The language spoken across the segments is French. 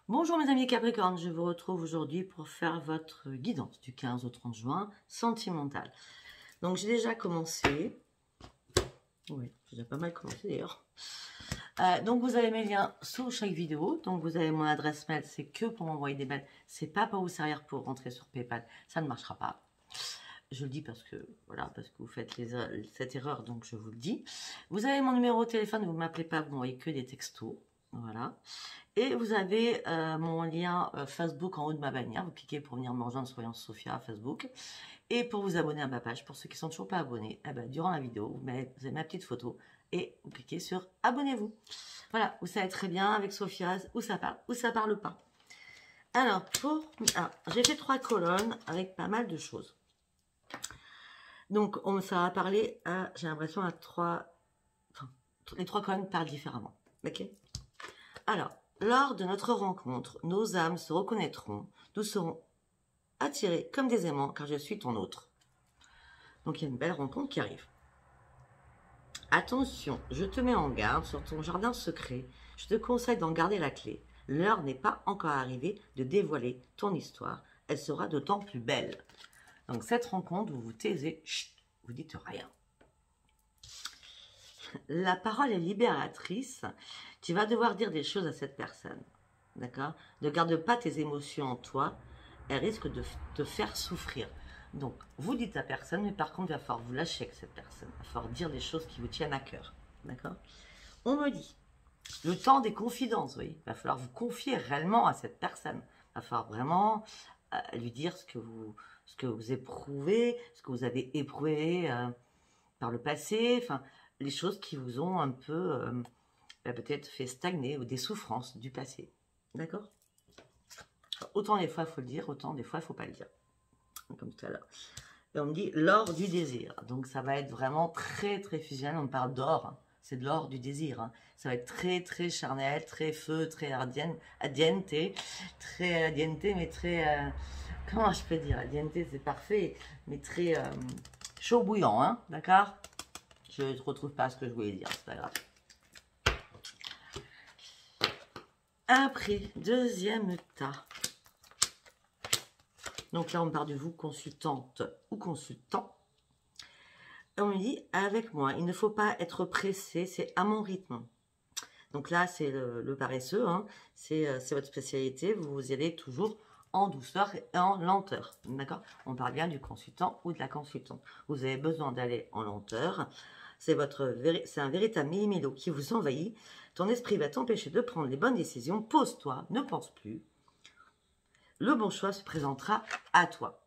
Bonjour mes amis Capricorne, je vous retrouve aujourd'hui pour faire votre guidance du 15 au 30 juin sentimentale. Donc j'ai déjà commencé, oui j'ai déjà pas mal commencé d'ailleurs. Donc vous avez mes liens sous chaque vidéo, donc vous avez mon adresse mail, c'est que pour m'envoyer des mails, c'est pas pour vous servir pour rentrer sur Paypal, ça ne marchera pas. Je le dis parce que voilà, parce que vous faites cette erreur, donc je vous le dis. Vous avez mon numéro de téléphone, vous ne m'appelez pas, vous m'envoyez que des textos, voilà. Et vous avez mon lien Facebook en haut de ma bannière. Vous cliquez pour venir me rejoindre sur Voyance Sophia Facebook. Et pour vous abonner à ma page, pour ceux qui ne sont toujours pas abonnés, eh ben, durant la vidéo, vous avez ma petite photo et vous cliquez sur abonnez-vous. Voilà, vous savez très bien avec Sophia où ça parle, où ça parle pas. Alors, j'ai fait 3 colonnes avec pas mal de choses. Donc, ça va parler à, j'ai l'impression, à 3... Enfin, les 3 colonnes parlent différemment. Ok? Alors, lors de notre rencontre, nos âmes se reconnaîtront. Nous serons attirés comme des aimants, car je suis ton autre. Donc, il y a une belle rencontre qui arrive. Attention, je te mets en garde sur ton jardin secret. Je te conseille d'en garder la clé. L'heure n'est pas encore arrivée de dévoiler ton histoire. Elle sera d'autant plus belle. Donc, cette rencontre, vous vous taisez, chut, vous dites rien. La parole est libératrice. Tu vas devoir dire des choses à cette personne. D'accord? Ne garde pas tes émotions en toi. Elles risquent de te faire souffrir. Donc, vous dites à personne, mais par contre, il va falloir vous lâcher avec cette personne. Il va falloir dire des choses qui vous tiennent à cœur. D'accord? On me dit, le temps des confidences, oui. Il va falloir vous confier réellement à cette personne. Il va falloir vraiment lui dire ce que vous éprouvez, ce que vous avez éprouvé par le passé, enfin, les choses qui vous ont un peu peut-être fait stagner ou des souffrances du passé. D'accord? Autant des fois il faut le dire, autant des fois il ne faut pas le dire. Comme tout à l'heure. Et on me dit l'or du désir. Donc ça va être vraiment très très fusionnel. On parle d'or, hein. C'est de l'or du désir. Hein. Ça va être très très charnel, très feu, très ardiente, très ardiente, mais très... comment je peux dire? Ardiente c'est parfait, mais très chaud bouillant, hein, d'accord? Je ne retrouve pas ce que je voulais dire, c'est pas grave. Après, deuxième tas. Donc là, on part de vous, consultante ou consultant. Et on me dit, avec moi, il ne faut pas être pressé, c'est à mon rythme. Donc là, c'est le paresseux, hein. C'est votre spécialité, vous y allez toujours en douceur et en lenteur. D'accord? On parle bien du consultant ou de la consultante. Vous avez besoin d'aller en lenteur. C'est un véritable millimélo qui vous envahit. Ton esprit va t'empêcher de prendre les bonnes décisions. Pose-toi, ne pense plus. Le bon choix se présentera à toi.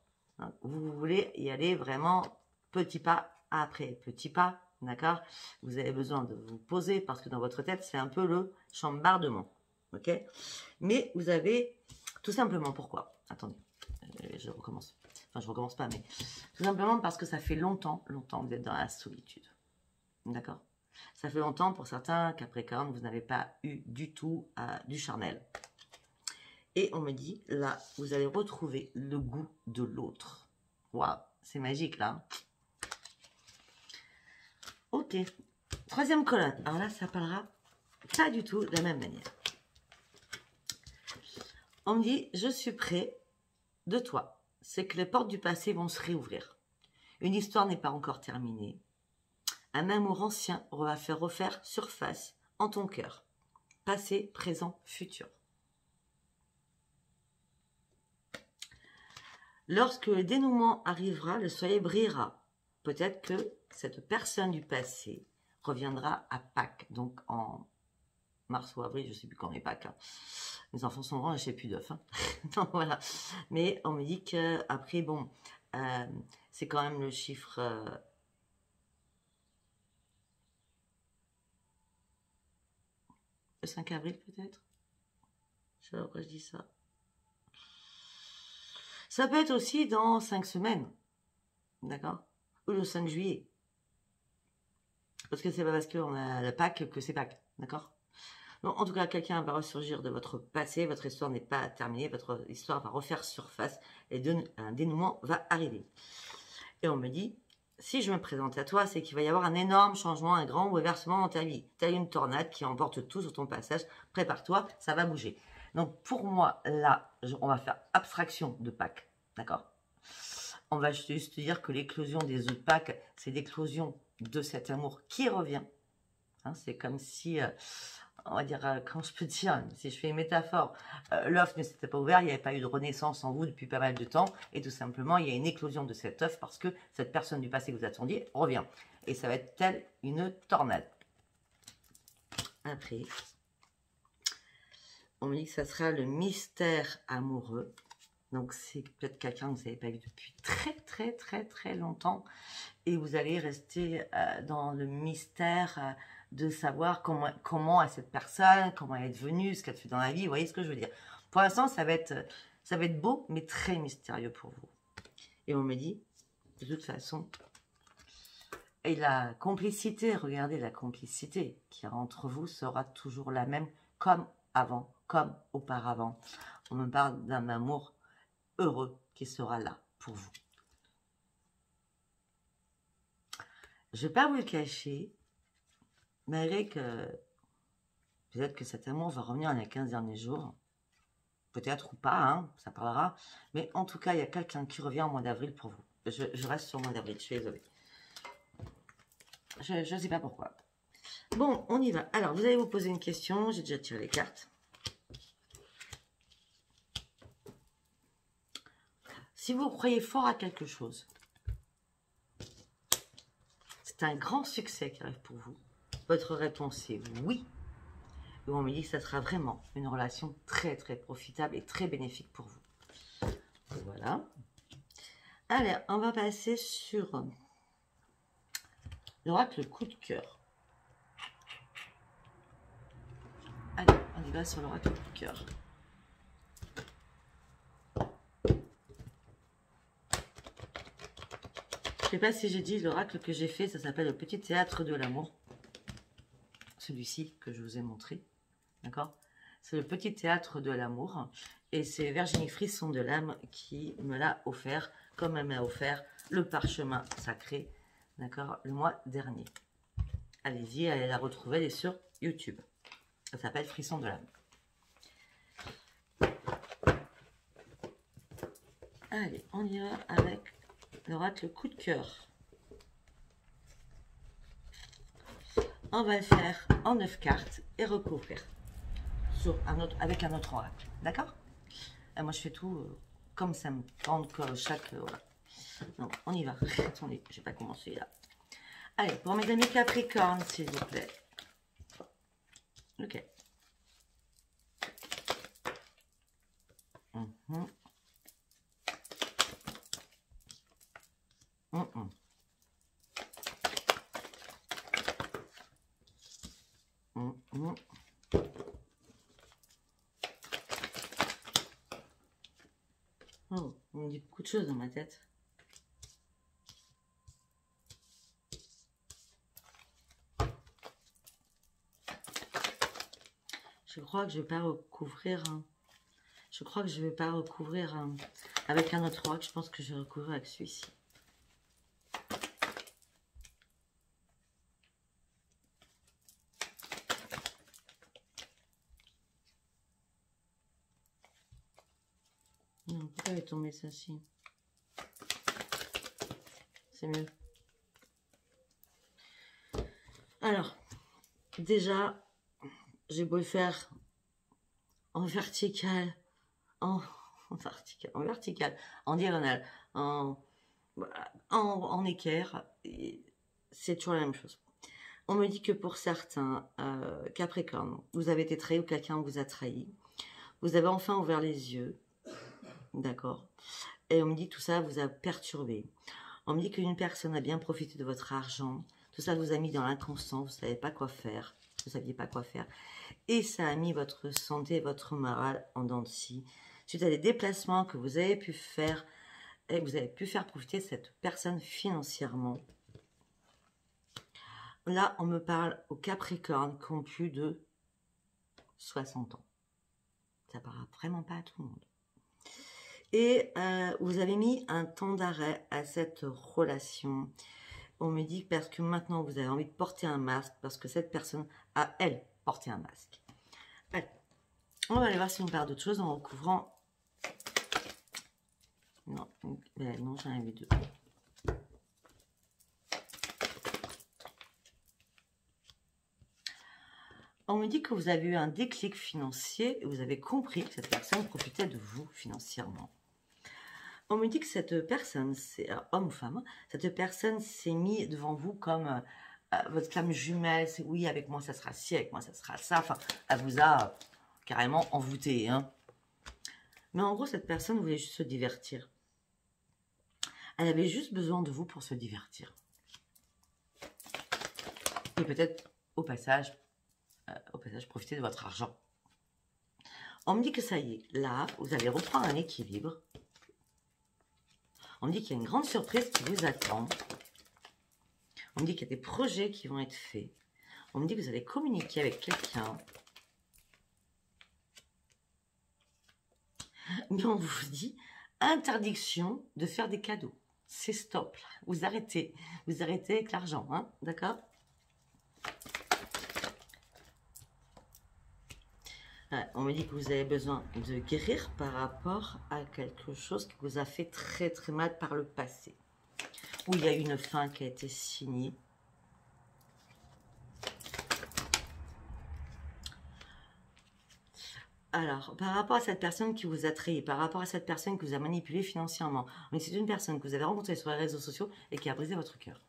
Vous voulez y aller vraiment petit pas après petit pas, d'accord? Vous avez besoin de vous poser parce que dans votre tête, c'est un peu le chambardement, ok? Mais vous avez tout simplement pourquoi? Attendez, je recommence. Enfin, je recommence pas, mais tout simplement parce que ça fait longtemps que vous êtes dans la solitude, d'accord? Ça fait longtemps pour certains Capricornes, vous n'avez pas eu du tout du charnel. Et on me dit, là, vous allez retrouver le goût de l'autre. Waouh, c'est magique, là. Ok. Troisième colonne. Alors là, ça parlera pas du tout de la même manière. On me dit, je suis près de toi. C'est que les portes du passé vont se réouvrir. Une histoire n'est pas encore terminée. Un amour ancien va faire refaire surface en ton cœur. Passé, présent, futur. Lorsque le dénouement arrivera, le soleil brillera. Peut-être que cette personne du passé reviendra à Pâques, donc en mars ou avril, je ne sais plus quand est Pâques. Hein. Mes enfants sont grands, je ne sais plus d'œufs. Hein. Donc voilà. Mais on me dit qu'après, bon, c'est quand même le chiffre... le 5 avril peut-être. Je sais pas pourquoi je dis ça. Ça peut être aussi dans 5 semaines, d'accord? Ou le 5 juillet. Parce que c'est pas parce qu'on a la Pâques que c'est Pâques, d'accord? Donc, en tout cas, quelqu'un va ressurgir de votre passé, votre histoire n'est pas terminée, votre histoire va refaire surface et un dénouement va arriver. Et on me dit, si je me présente à toi, c'est qu'il va y avoir un énorme changement, un grand bouleversement dans ta vie. Tu as une tornade qui emporte tout sur ton passage, prépare-toi, ça va bouger. Donc, pour moi, là, on va faire abstraction de Pâques, d'accord? On va juste dire que l'éclosion des œufs de Pâques, c'est l'éclosion de cet amour qui revient. Hein, c'est comme si, on va dire, comment je peux dire, si je fais une métaphore, l'œuf ne s'était pas ouvert, il n'y avait pas eu de renaissance en vous depuis pas mal de temps, et tout simplement, il y a une éclosion de cet œuf parce que cette personne du passé que vous attendiez revient. Et ça va être telle une tornade. Après, on me dit que ça sera le mystère amoureux. Donc, c'est peut-être quelqu'un que vous n'avez pas vu depuis très longtemps. Et vous allez rester dans le mystère de savoir comment est cette personne, comment elle est devenue, ce qu'elle fait dans la vie. Vous voyez ce que je veux dire? Pour l'instant, ça va être beau, mais très mystérieux pour vous. Et on me dit, de toute façon, et la complicité, regardez la complicité qui entre vous sera toujours la même, comme avant, comme auparavant. On me parle d'un amour heureux qui sera là pour vous. Je ne vais pas vous le cacher, malgré que peut-être que cet amour va revenir dans les 15 derniers jours. Peut-être ou pas, hein, ça parlera. Mais en tout cas, il y a quelqu'un qui revient au mois d'avril pour vous. Je reste sur le mois d'avril, je suis désolée. Je ne sais pas pourquoi. Bon, on y va. Alors, vous allez vous poser une question. J'ai déjà tiré les cartes. Si vous croyez fort à quelque chose, c'est un grand succès qui arrive pour vous. Votre réponse est oui. Et on me dit que ça sera vraiment une relation très profitable et très bénéfique pour vous. Voilà. Allez, on va passer sur l'oracle coup de cœur. Allez, on y va sur l'oracle coup de cœur. Je ne sais pas si j'ai dit l'oracle que j'ai fait, ça s'appelle le petit théâtre de l'amour. Celui-ci que je vous ai montré. D'accord? C'est le petit théâtre de l'amour. Et c'est Virginie Frisson de l'âme qui me l'a offert, comme elle m'a offert le parchemin sacré, d'accord, le mois dernier. Allez-y, allez la retrouver, elle est sur YouTube. Ça s'appelle Frisson de l'âme. Allez, on y va avec l'oracle coup de cœur. On va le faire en 9 cartes et recouvrir sur avec un autre oracle. D'accord? Moi, je fais tout comme ça me tente, que chaque... voilà. Donc, on y va. Attendez, je n'ai pas commencé là. Allez, pour mes amis Capricorne, s'il vous plaît. Ok. Oh, on me dit beaucoup de choses dans ma tête. Je crois que je vais pas recouvrir. Je crois que je vais pas recouvrir avec un autre oracle. Je pense que je vais recouvrir avec celui-ci. Non, pourquoi elle est tombée ça-ci? C'est mieux. Alors, déjà, j'ai beau le faire en vertical, en diagonale, en équerre, c'est toujours la même chose. On me dit que pour certains Capricorne, vous avez été trahi ou quelqu'un vous a trahi. Vous avez enfin ouvert les yeux. D'accord. Et on me dit que tout ça vous a perturbé. On me dit qu'une personne a bien profité de votre argent. Tout ça vous a mis dans l'inconscient. Vous ne savez pas quoi faire. Vous ne saviez pas quoi faire. Et ça a mis votre santé, votre morale en dents de scie. Suite à des déplacements que vous avez pu faire, et vous avez pu faire profiter cette personne financièrement. Là, on me parle aux Capricornes qui ont plus de 60 ans. Ça ne parle vraiment pas à tout le monde. Et vous avez mis un temps d'arrêt à cette relation. On me dit parce que maintenant vous avez envie de porter un masque, parce que cette personne a, elle, porté un masque. Allez, On va aller voir si on perd d'autres choses en recouvrant. Non, non, j'en avais deux. On me dit que vous avez eu un déclic financier et vous avez compris que cette personne profitait de vous financièrement. On me dit que cette personne, c'est homme ou femme, cette personne s'est mise devant vous comme votre flamme jumelle. C'est oui, avec moi ça sera ci, avec moi ça sera ça. Enfin, elle vous a carrément envoûté. Hein. Mais en gros, cette personne voulait juste se divertir. Elle avait juste besoin de vous pour se divertir. Et peut-être au passage, profiter de votre argent. On me dit que ça y est, là, vous allez reprendre un équilibre. On me dit qu'il y a une grande surprise qui vous attend. On me dit qu'il y a des projets qui vont être faits. On me dit que vous allez communiquer avec quelqu'un. Mais on vous dit interdiction de faire des cadeaux. C'est stop. Vous arrêtez. Vous arrêtez avec l'argent. Hein, d'accord? On me dit que vous avez besoin de guérir par rapport à quelque chose qui vous a fait très très mal par le passé. Où il y a une fin qui a été signée. Alors, par rapport à cette personne qui vous a trahi, par rapport à cette personne qui vous a manipulé financièrement, mais c'est une personne que vous avez rencontrée sur les réseaux sociaux et qui a brisé votre cœur.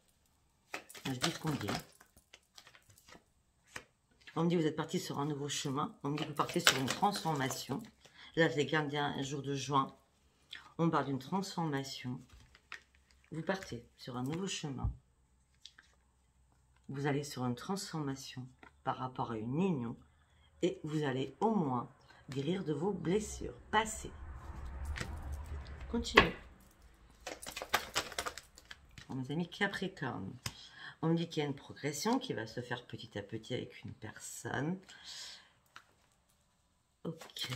Je dis ce qu'on dit. On me dit que vous êtes parti sur un nouveau chemin. On me dit que vous partez sur une transformation. Là, c'est gardien un jour de juin. On parle d'une transformation. Vous partez sur un nouveau chemin. Vous allez sur une transformation par rapport à une union. Et vous allez au moins guérir de vos blessures passées. Continuez. Bon, mes amis Capricorne. On me dit qu'il y a une progression qui va se faire petit à petit avec une personne. Ok.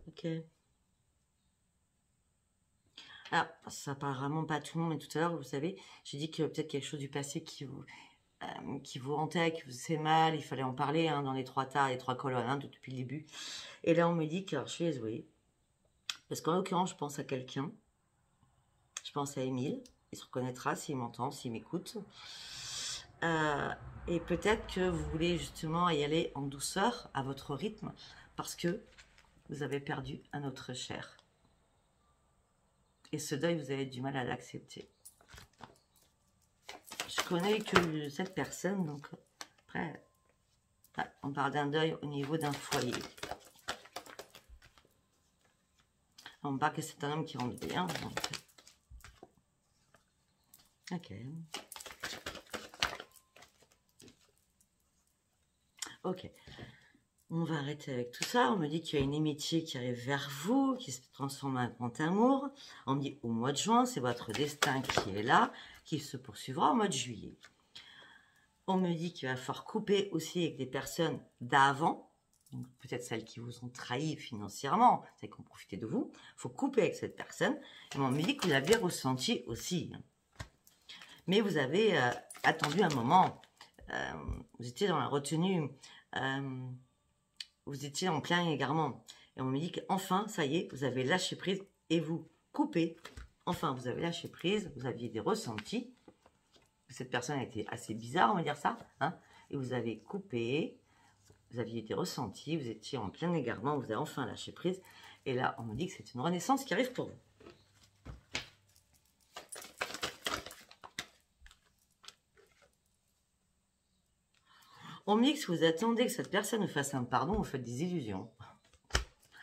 Ok. Alors, ça parle vraiment pas à tout le monde, mais tout à l'heure, vous savez, j'ai dit que peut-être quelque chose du passé qui vous hantait, qui vous faisait mal, il fallait en parler hein, dans les trois tas, les trois colonnes, hein, depuis le début. Et là, on me dit que, alors, je suis désolée, parce qu'en l'occurrence, je pense à quelqu'un. Je pense à Émile, il se reconnaîtra s'il m'entend, s'il m'écoute. Et peut-être que vous voulez justement y aller en douceur, à votre rythme, parce que vous avez perdu un autre cher. Et ce deuil, vous avez du mal à l'accepter. Je connais que cette personne, donc après, on parle d'un deuil au niveau d'un foyer. On parle que c'est un homme qui rentre bien, donc... Ok. Ok. On va arrêter avec tout ça. On me dit qu'il y a une amitié qui arrive vers vous, qui se transforme en un grand amour. On me dit au mois de juin, c'est votre destin qui est là, qui se poursuivra au mois de juillet. On me dit qu'il va falloir couper aussi avec des personnes d'avant, peut-être celles qui vous ont trahi financièrement, celles qui ont profité de vous. Il faut couper avec cette personne. Et on me dit que vous l'avez ressenti aussi. Mais vous avez attendu un moment. Vous étiez dans la retenue. Vous étiez en plein égarement. Et on me dit qu'enfin, ça y est, vous avez lâché prise et vous coupez. Enfin, vous avez lâché prise, vous aviez des ressentis. Cette personne a été assez bizarre, on va dire ça. Hein, et vous avez coupé, vous aviez des ressentis, vous étiez en plein égarement, vous avez enfin lâché prise. Et là, on me dit que c'est une renaissance qui arrive pour vous. On me dit que si vous attendez que cette personne vous fasse un pardon, vous faites des illusions.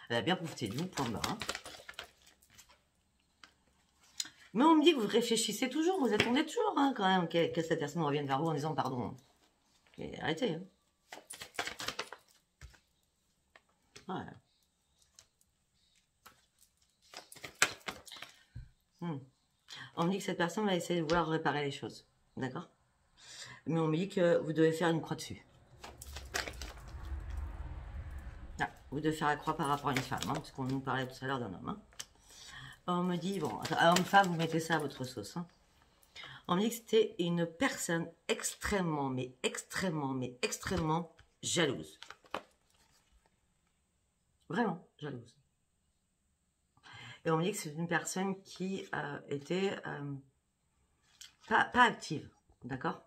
Elle a bien profité de vous, point barre. Mais on me dit que vous réfléchissez toujours, vous attendez toujours hein, quand même que cette personne revienne vers vous en disant pardon. Et arrêtez. Hein. Voilà. On me dit que cette personne va essayer de vouloir réparer les choses. D'accord? Mais on me dit que vous devez faire une croix dessus. Ah, vous devez faire la croix par rapport à une femme, hein, parce qu'on nous parlait tout à l'heure d'un homme. Hein. On me dit, bon, homme-femme, vous mettez ça à votre sauce. Hein. On me dit que c'était une personne extrêmement, mais extrêmement jalouse. Vraiment jalouse. Et on me dit que c'est une personne qui était pas active, d'accord?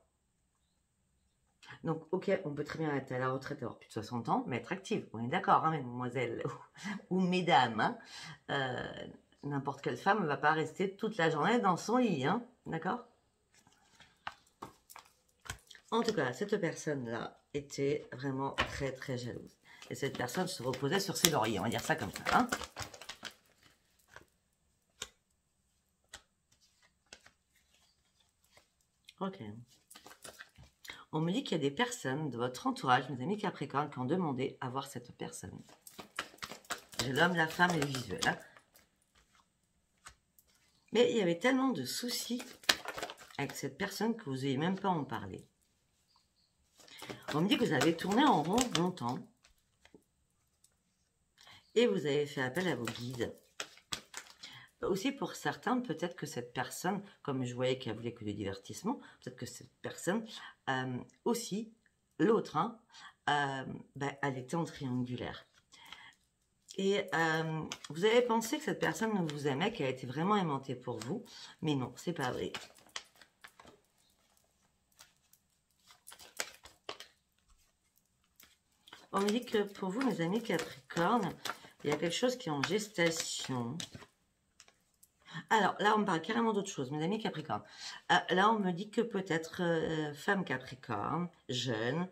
Donc, ok, on peut très bien être à la retraite, avoir plus de 60 ans, mais être active. On est d'accord, hein, mesdemoiselles ou mesdames. Hein, n'importe quelle femme ne va pas rester toute la journée dans son lit, hein, d'accord? En tout cas, cette personne-là était vraiment très jalouse. Et cette personne se reposait sur ses lauriers, on va dire ça comme ça. Hein. Ok. On me dit qu'il y a des personnes de votre entourage, mes amis Capricorne, qui ont demandé à voir cette personne. J'ai l'homme, la femme et le visuel. Hein. Mais il y avait tellement de soucis avec cette personne que vous n'ayez même pas en parler. On me dit que vous avez tourné en rond longtemps. Et vous avez fait appel à vos guides. Aussi pour certains, peut-être que cette personne, comme je voyais qu'elle voulait que du divertissement, peut-être que cette personne aussi, l'autre, hein, elle était en triangulaire. Et vous avez pensé que cette personne ne vous aimait, qu'elle était vraiment aimantée pour vous, mais non, c'est pas vrai. On me dit que pour vous, mes amis Capricorne, il y a quelque chose qui est en gestation. Alors, là, on me parle carrément d'autre chose, mes amis Capricorne. Là, on me dit que peut-être femme Capricorne, jeune,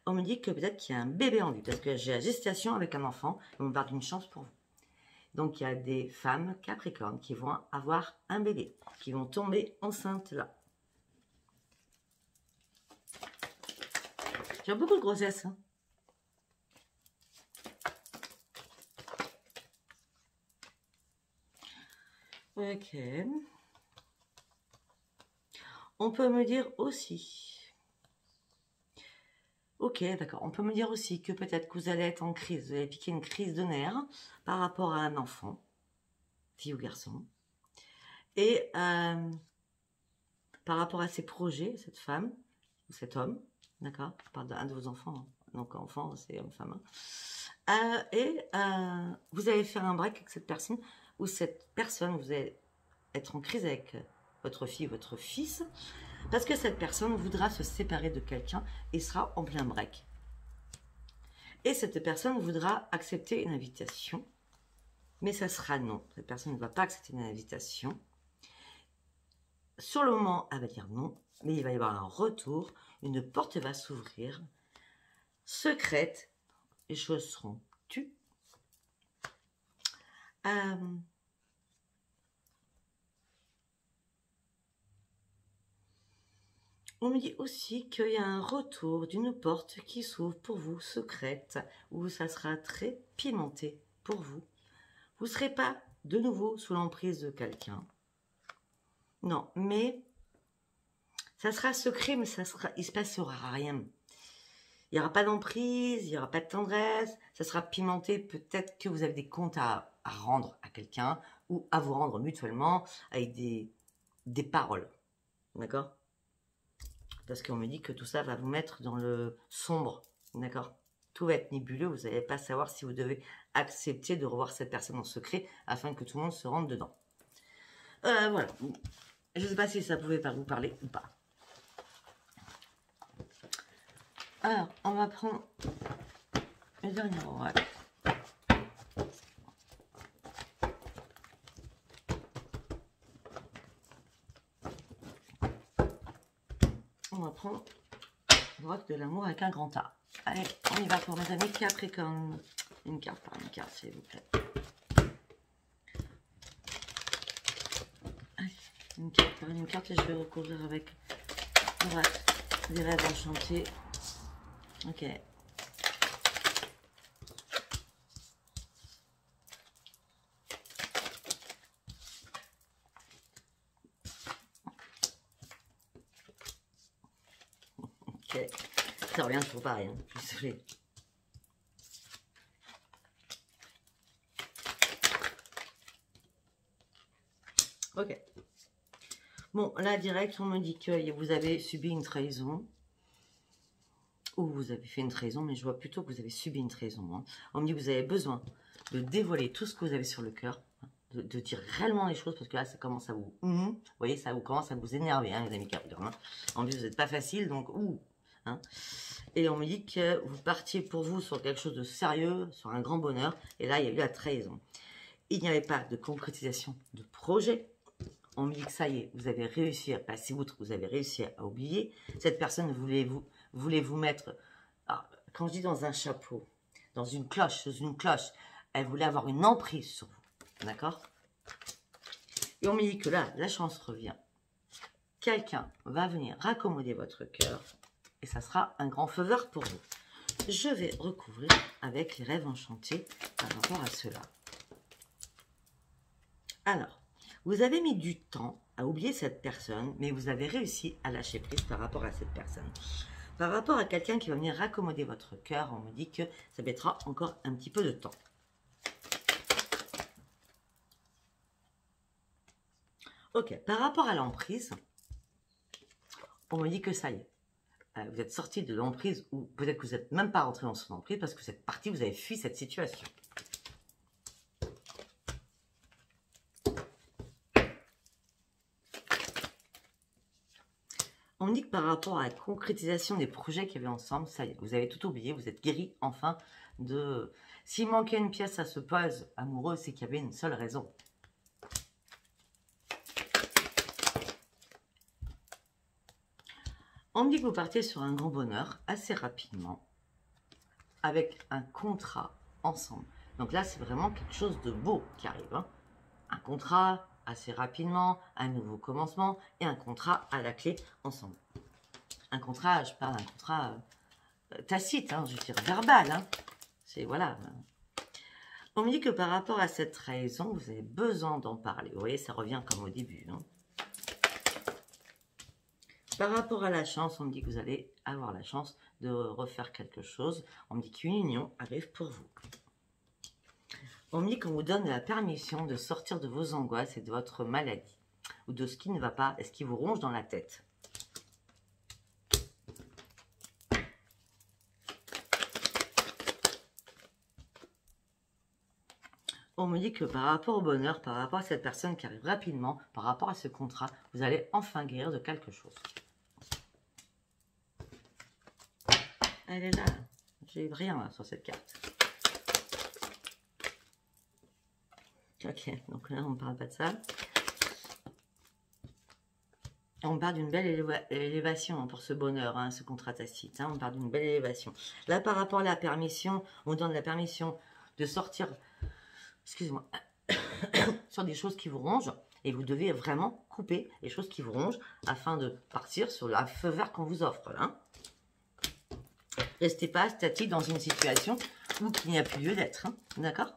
on me dit que peut-être qu'il y a un bébé en vue, parce que j'ai la gestation avec un enfant, et on me parle d'une chance pour vous. Donc, il y a des femmes Capricorne qui vont avoir un bébé, qui vont tomber enceintes là. J'ai beaucoup de grossesse, hein. Ok. On peut me dire aussi... Ok, d'accord. On peut me dire aussi que peut-être que vous allez être en crise, vous allez piquer une crise de nerfs par rapport à un enfant, fille ou garçon. Et par rapport à ses projets, cette femme ou cet homme, d'accord? Je parle d'un de vos enfants, hein. Donc enfant, c'est homme-femme. Hein. Vous allez faire un break avec cette personne, ou cette personne, vous allez être en crise avec votre fille, votre fils, parce que cette personne voudra se séparer de quelqu'un et sera en plein break. Et cette personne voudra accepter une invitation, mais ça sera non. Cette personne ne va pas accepter une invitation. Sur le moment, elle va dire non, mais il va y avoir un retour, une porte va s'ouvrir, secrète, les choses seront tues. On me dit aussi qu'il y a un retour d'une porte qui s'ouvre pour vous, secrète, où ça sera très pimenté pour vous. Vous ne serez pas de nouveau sous l'emprise de quelqu'un. Non, mais ça sera secret, mais il ne se passera rien. Il n'y aura pas d'emprise, il n'y aura pas de tendresse, ça sera pimenté. Peut-être que vous avez des comptes à rendre à quelqu'un ou à vous rendre mutuellement avec des paroles. D'accord ? Parce qu'on me dit que tout ça va vous mettre dans le sombre, d'accord? Tout va être nébuleux, vous n'allez pas savoir si vous devez accepter de revoir cette personne en secret afin que tout le monde se rentre dedans. Voilà. Je ne sais pas si ça pouvait vous parler ou pas. Alors, on va prendre le dernier oracle. On va prendre l'oracle de l'amour avec un grand A. Allez, on y va pour mes amis Capricorne. Une carte par une carte, s'il vous plaît. Allez, une carte par une carte et je vais recouvrir avec l'oracle des rêves enchantés. Ok. Ok. Ça revient toujours pareil, hein. Je suis désolée. Ok. Bon, là, direct, on me dit que vous avez subi une trahison. Ou vous avez fait une trahison, mais je vois plutôt que vous avez subi une trahison. Hein. On me dit que vous avez besoin de dévoiler tout ce que vous avez sur le cœur, hein, de dire réellement les choses, parce que là, ça commence à vous... vous voyez, ça vous commence à vous énerver, hein, les amis Capricorne. Hein. En plus, vous n'êtes pas facile, donc... Hein. Et on me dit que vous partiez pour vous sur quelque chose de sérieux, sur un grand bonheur, et là, il y a eu la trahison. Il n'y avait pas de concrétisation de projet. On me dit que ça y est, vous avez réussi à passer outre, vous avez réussi à oublier. Cette personne voulait vous mettre, alors, quand je dis dans un chapeau, dans une cloche, sous une cloche, elle voulait avoir une emprise sur vous. D'accord? Et on me dit que là, la chance revient. Quelqu'un va venir raccommoder votre cœur et ça sera un grand feu vert pour vous. Je vais recouvrir avec les rêves enchantés par rapport à cela. Alors, vous avez mis du temps à oublier cette personne, mais vous avez réussi à lâcher prise par rapport à cette personne. Par rapport à quelqu'un qui va venir raccommoder votre cœur, on me dit que ça mettra encore un petit peu de temps. Ok, par rapport à l'emprise, on me dit que ça y est. Vous êtes sorti de l'emprise, ou peut-être que vous n'êtes même pas rentré dans son emprise parce que vous êtes parti, vous avez fui cette situation. On me dit que par rapport à la concrétisation des projets qu'il y avait ensemble, ça y est, vous avez tout oublié, vous êtes guéri enfin de... S'il manquait une pièce à ce puzzle amoureux, c'est qu'il y avait une seule raison. On me dit que vous partez sur un grand bonheur assez rapidement avec un contrat ensemble. Donc là, c'est vraiment quelque chose de beau qui arrive. Hein. Un contrat assez rapidement, un nouveau commencement et un contrat à la clé ensemble. Un contrat, je parle d'un contrat tacite, hein, je veux dire verbal. Hein. C'est voilà. On me dit que par rapport à cette trahison, vous avez besoin d'en parler. Vous voyez, ça revient comme au début. Hein. Par rapport à la chance, on me dit que vous allez avoir la chance de refaire quelque chose. On me dit qu'une union arrive pour vous. On me dit qu'on vous donne la permission de sortir de vos angoisses et de votre maladie. Ou de ce qui ne va pas et ce qui vous ronge dans la tête. On me dit que par rapport au bonheur, par rapport à cette personne qui arrive rapidement, par rapport à ce contrat, vous allez enfin guérir de quelque chose. Elle est là. J'ai rien là, sur cette carte. Ok, donc là, on ne parle pas de ça. On parle d'une belle élévation pour ce bonheur, hein, ce contrat tacite. Hein, on parle d'une belle élévation. Là, par rapport à la permission, on donne la permission de sortir, excusez-moi, sur des choses qui vous rongent. Et vous devez vraiment couper les choses qui vous rongent afin de partir sur le feu vert qu'on vous offre. Là. Restez pas statique dans une situation où il n'y a plus lieu d'être. Hein, d'accord?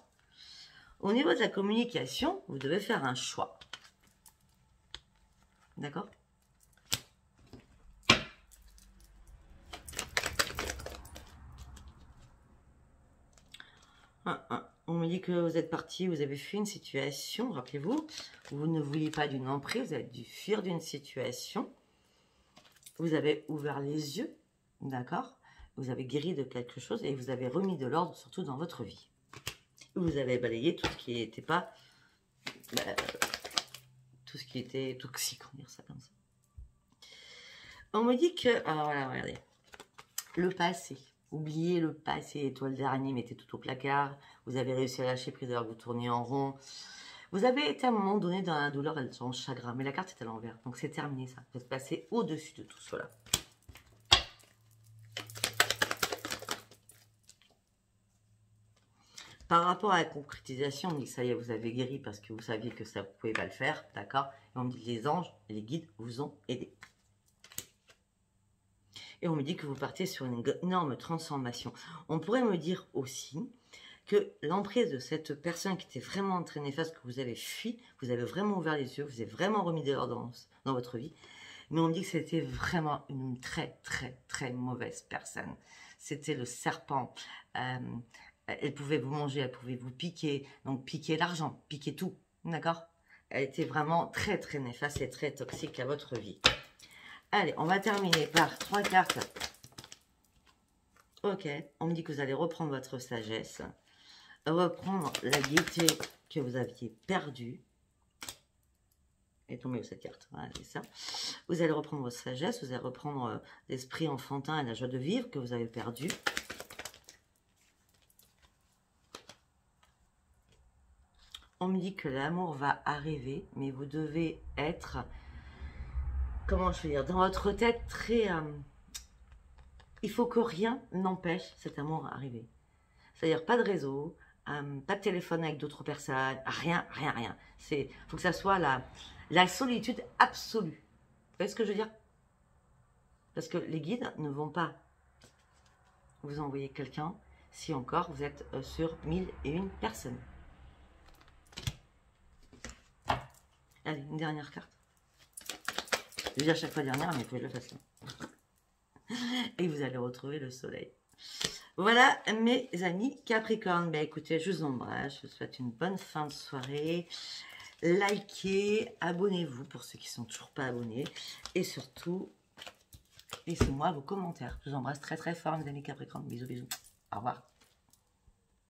Au niveau de la communication, vous devez faire un choix. D'accord? On me dit que vous êtes parti, vous avez fui une situation, rappelez-vous. Vous ne vouliez pas d'une emprise, vous avez dû fuir d'une situation. Vous avez ouvert les yeux, d'accord? Vous avez guéri de quelque chose et vous avez remis de l'ordre, surtout dans votre vie. Vous avez balayé tout ce qui n'était pas... tout ce qui était toxique, on va dire ça comme ça. On me dit que... Alors voilà, regardez. Le passé. Oubliez le passé, étoile d'araignée, mettez tout au placard. Vous avez réussi à lâcher prise alors que vous tournez en rond. Vous avez été à un moment donné dans la douleur et dans le chagrin. Mais la carte est à l'envers. Donc c'est terminé ça. Vous êtes passé au-dessus de tout cela. Par rapport à la concrétisation, on me dit que ça y est, vous avez guéri parce que vous saviez que ça, vous ne pouvez pas le faire. D'accord? Et on me dit que les anges et les guides vous ont aidé. Et on me dit que vous partez sur une énorme transformation. On pourrait me dire aussi que l'emprise de cette personne qui était vraiment entraînée face, que vous avez fui, vous avez vraiment ouvert les yeux, vous avez vraiment remis de l'ordre dans votre vie. Mais on me dit que c'était vraiment une très, très, très mauvaise personne. C'était le serpent. Elle pouvait vous manger, elle pouvait vous piquer. Donc, piquer l'argent, piquer tout. D'accord? elle était vraiment très très néfaste et très toxique à votre vie. Allez, on va terminer par 3 cartes. Ok, on me dit que vous allez reprendre votre sagesse, reprendre la gaieté que vous aviez perdue. Et tombez où cette carte, voilà, c'est ça. Vous allez reprendre votre sagesse, vous allez reprendre l'esprit enfantin et la joie de vivre que vous avez perdu. On me dit que l'amour va arriver, mais vous devez être, comment je veux dire, dans votre tête très... il faut que rien n'empêche cet amour d'arriver. C'est-à-dire pas de réseau, pas de téléphone avec d'autres personnes, rien, rien, rien. Il faut que ça soit la solitude absolue. Vous voyez ce que je veux dire? Parce que les guides ne vont pas vous envoyer quelqu'un si encore vous êtes sur 1001 personnes. Allez, une dernière carte. Je dis à chaque fois dernière, mais il faut que je le fasse là. Et vous allez retrouver le soleil. Voilà mes amis Capricorne. Ben écoutez, je vous embrasse. Je vous souhaite une bonne fin de soirée. Likez, abonnez-vous pour ceux qui ne sont toujours pas abonnés. Et surtout, laissez-moi vos commentaires. Je vous embrasse très très fort mes amis Capricorne. Bisous bisous. Au revoir.